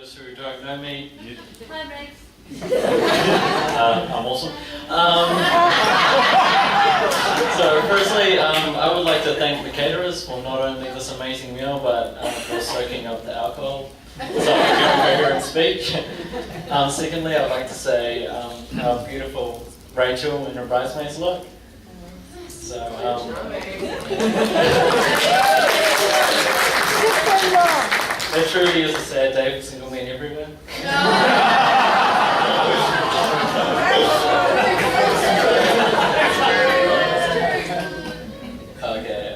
those who don't know me, Hi, Rex. I'm awesome. So firstly, I would like to thank the caterers for not only this amazing meal, but for soaking up the alcohol, so I can go here and speak. Secondly, I'd like to say how beautiful Rachel and her bridesmaids look. So, it truly is a sad day for single men everywhere. Okay,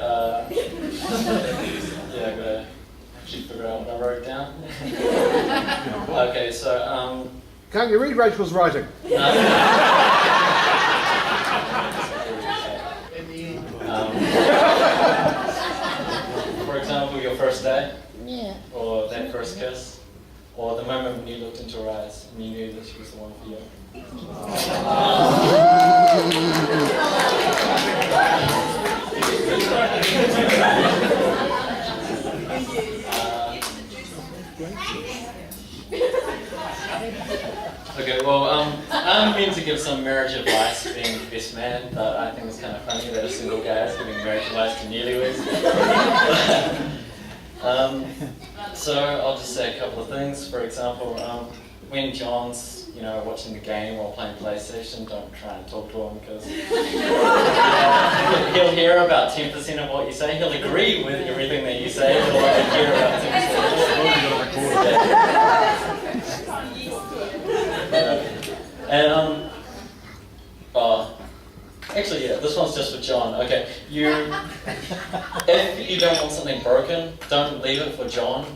yeah, I gotta actually figure out what I wrote down. Okay, so, Can't you read Rachel's writing? For example, your first day, Yeah. or that first kiss, or the moment when you looked into her eyes and you knew that she was the one for you. Okay, well, I'm meant to give some marriage advice being the best man, but I think it's kind of funny that a single guy is giving marriage advice to newlyweds. So I'll just say a couple of things. For example, when John's, watching the game or playing PlayStation, don't try and talk to him because he'll hear about 10% of what you say. He'll agree with everything that you say, but he'll hear about 10%. And actually, yeah, this one's just for John. Okay, if you don't want something broken, don't leave it for John.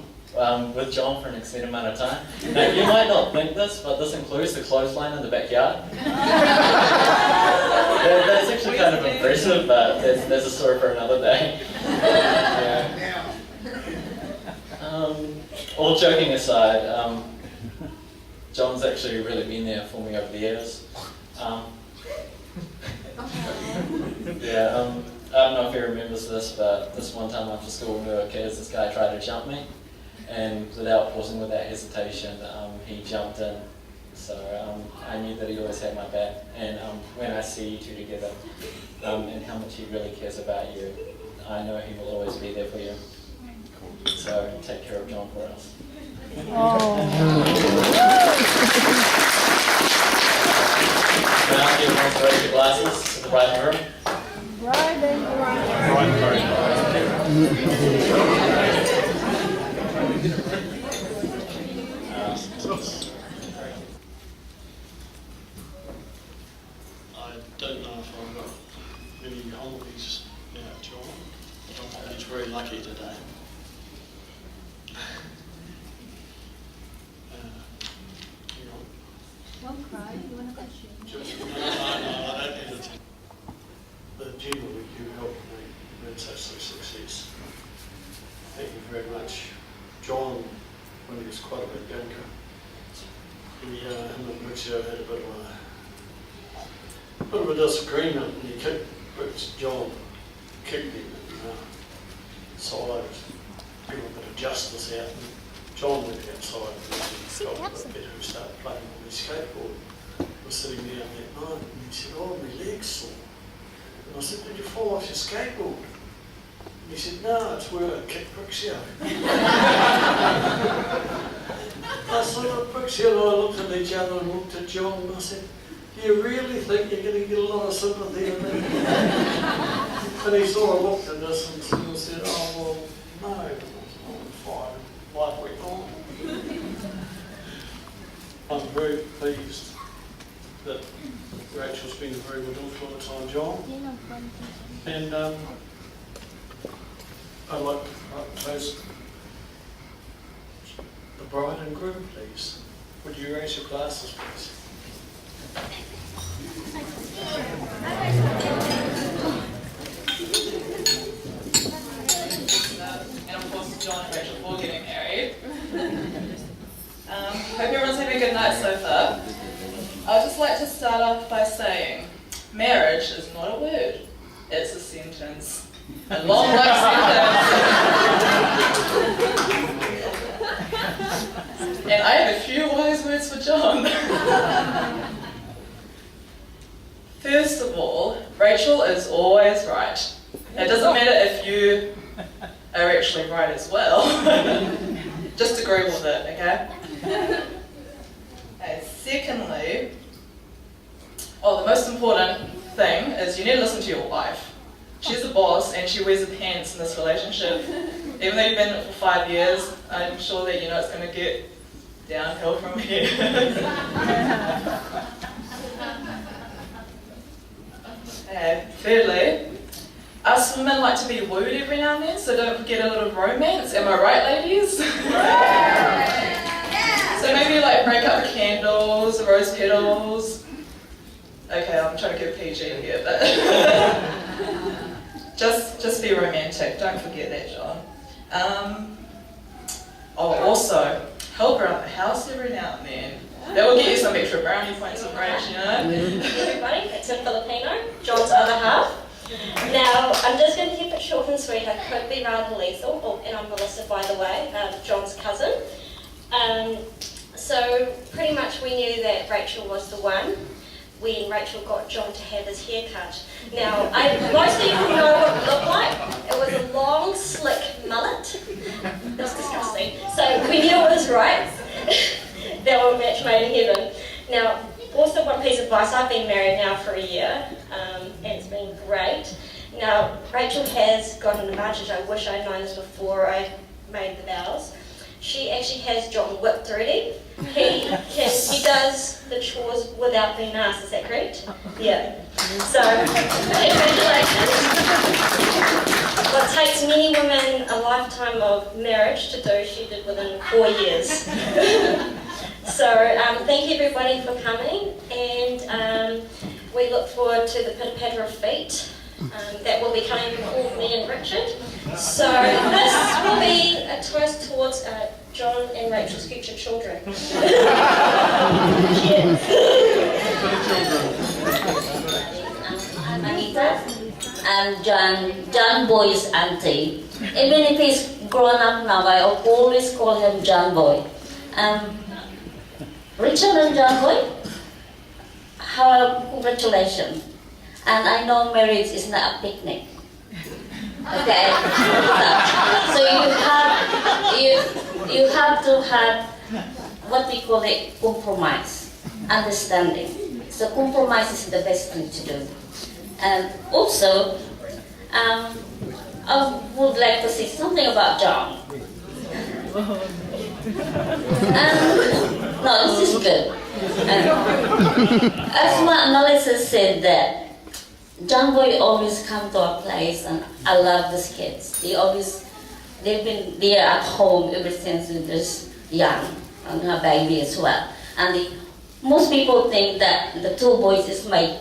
With John for an extended amount of time. Now, you might not think this, but this includes the clothesline in the backyard. That's actually kind of impressive, but there's a story for another day. Yeah. All joking aside, John's actually really been there for me over the years. Yeah, I don't know if he remembers this, but this one time after school when we were kids, this guy tried to jump me. And without pausing, without hesitation, he jumped in. So I knew that he always had my back. And when I see you two together, and how much he really cares about you, I know he will always be there for you. So take care of John for us. Now give everyone to raise your glasses to the bride and groom. I don't know if I've got many holidays now, John. I'm just very lucky today. Don't cry. You want to go shoot? No, I don't need it. But generally, you helped me with such success. Thank you very much. John, when he was quite a bit younger, him and Richie had a bit of a disagreement, and he kicked John, kicked him, and side, give a bit of justice out. And John went outside and he got a bit better and started playing on his skateboard. I was sitting down that night and he said, "Oh, my leg's sore." And I said, "Did you fall off your skateboard?" And he said, "No, it's where I kicked Brixio." I saw Brixio and I looked at each other and looked at John and I said, "Do you really think you're going to get a lot of sympathy in me?" And he sort of looked at us and said, "Oh, well, no, I'm fine. Life went on." I'm very pleased that Rachel's been a very good influence on John. And I'd like to toast the bride and groom, please. Would you raise your glasses, please? And of course, John and Rachel for getting married. Hope everyone's having a good night so far. I'd just like to start off by saying, marriage is not a word, it's a sentence. A long life sentence. And I have a few wise words for John. First of all, Rachel is always right. It doesn't matter if you are actually right as well. Just agree with it, okay? Okay, secondly, the most important thing is you need to listen to your wife. She's the boss and she wears the pants in this relationship. Even though you've been in it for 5 years, I'm sure that you know it's going to get downhill from here. Thirdly, us women like to be wooed every now and then, so don't forget a little romance. Am I right, ladies? So maybe like break up the candles, the rose petals. Okay, I'm trying to get PG here, but just be romantic. Don't forget that, John. Also help around the house every now and then. That will get you some extra brownie points of rage, you know. Everybody, it's a Filipino, John's other half. Now, I'm just going to keep it short and sweet. I could be rather lethal. Oh, and I'm Melissa, by the way, John's cousin. So pretty much we knew that Rachel was the one when Rachel got John to have his hair cut. Now, most people know what it looked like. It was a long, slick mullet. It was disgusting. So we knew it was right. They were a match made in heaven. Now, also one piece of advice, I've been married now for a year, and it's been great. Now, Rachel has got an advantage. I wish I'd known this before I made the vows. She actually has John whipped already. He does the chores without being asked, is that correct? Yeah. So, congratulations. What takes many women a lifetime of marriage to do, she did within 4 years. So, thank you everybody for coming, and we look forward to the pitter patter of feet that will be coming before me and Richard. So, this will be a toast towards John and Rachel's future children. I'm Anita. I'm John Boy's auntie. Even if he's grown up now, I always call him John Boy. Richard and John Boy, congratulations. And I know marriage is not a picnic. Okay? So you have to have what we call a compromise, understanding. So compromise is the best thing to do. And also, I would like to say something about John. No, this is good. As my analysis said that John Boy always come to our place, and I love these kids. They've been there at home ever since they were young, and her baby as well. And most people think that the two boys is my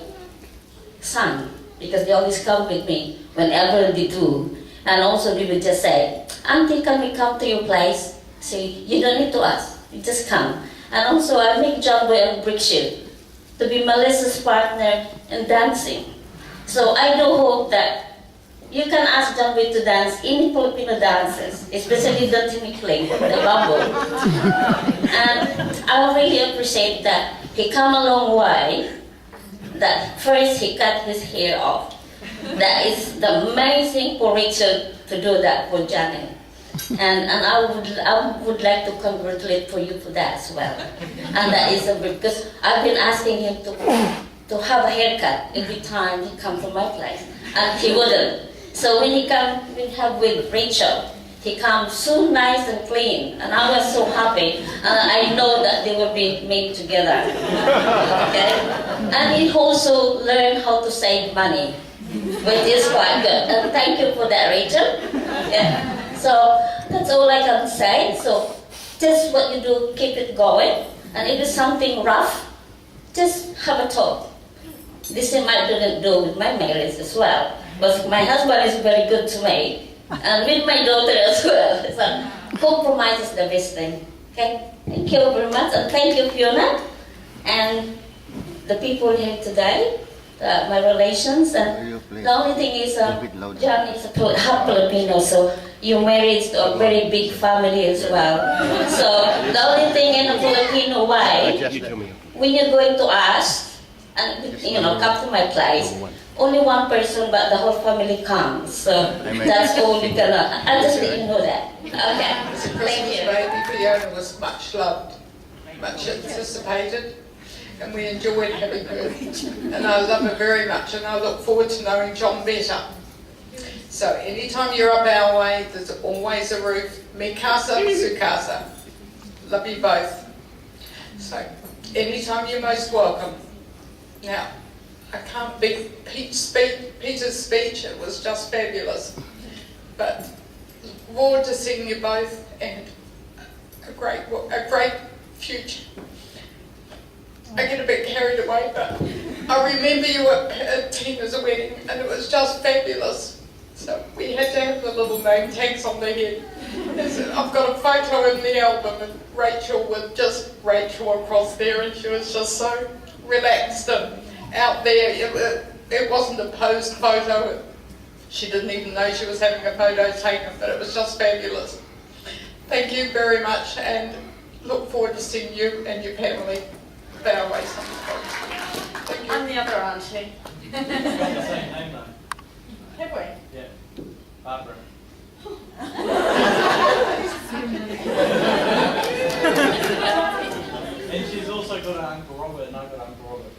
son, because they always come with me whenever they do. And also they would just say, Auntie, can we come to your place? Say, you don't need to ask, you just come. And also I make John Boy and Brickshire to be Melissa's partner in dancing. So I do hope that you can ask John Boy to dance any Filipino dances, especially the tinikling, the bamboo. And I really appreciate that he come a long way, that first he cut his hair off. That is the main thing for Richard to do that for Johnny. And I would like to congratulate for you for that as well. And that is because I've been asking him to have a haircut every time he comes to my place, and he wouldn't. So when he come with Rachel, he comes so nice and clean, and I was so happy. And I know that they will be made together. Okay, and he also learned how to save money, which is quite good. And thank you for that, Rachel. Yeah. So that's all I can say. So just what you do, keep it going. And if it's something rough, just have a talk. This thing I didn't do with my marriage as well. But my husband is very good to me. And with my daughter as well. So compromise is the best thing. Okay? Thank you very much. And thank you, Fiona. And the people here today. My relations, and the only thing is, John is half Filipino, so you married to a very big family as well. So the only thing in in a way, You tell me. when you're going to ask, and come to my place, only one person, but the whole family comes. So that's all you can. I just didn't know that. Okay, As a thank Christmas you. baby, Fiona was much loved, much anticipated, and we enjoyed having her. And I love her very much, and I look forward to knowing John better. So anytime you're up our way, there's always a roof. Mi casa, su casa. Love you both. So anytime you're most welcome. Now, I can't beat Peter's speech, it was just fabulous. But forward to seeing you both and a great future. I get a bit carried away, but I remember you at Tina's wedding and it was just fabulous. So we had to have the little name tags on the head. I've got a photo in the album and Rachel with just Rachel across there, and she was just so relaxed and out there. It wasn't a posed photo. She didn't even know she was having a photo taken, but it was just fabulous. Thank you very much, and look forward to seeing you and your family our way sometime. Thank you. I'm the other auntie. We've got the same name though. Have we? Yeah. Barbara. And she's also got an Uncle Robert, and I've got Uncle Robert.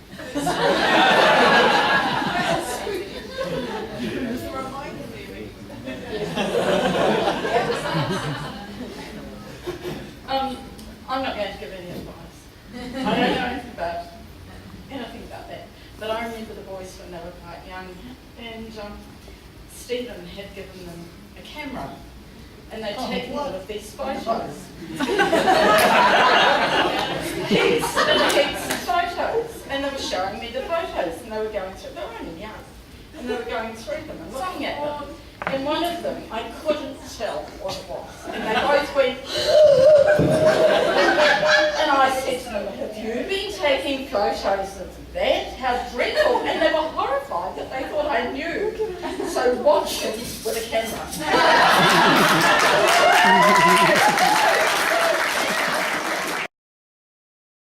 I'm not going to give any advice. I don't know anything about that. But I remember the boys when they were quite young, and Stephen had given them a camera, and they'd taken all of these photos. Heaps of photos, and they were showing me the photos, and they were going through. They were only young, and they were going through them and looking at them. And one of them, I couldn't tell what it was, and they both went. And I said to them, "Have you been taking photos of that? How dreadful!" And they were horrified that they thought I knew. So watch them with a camera.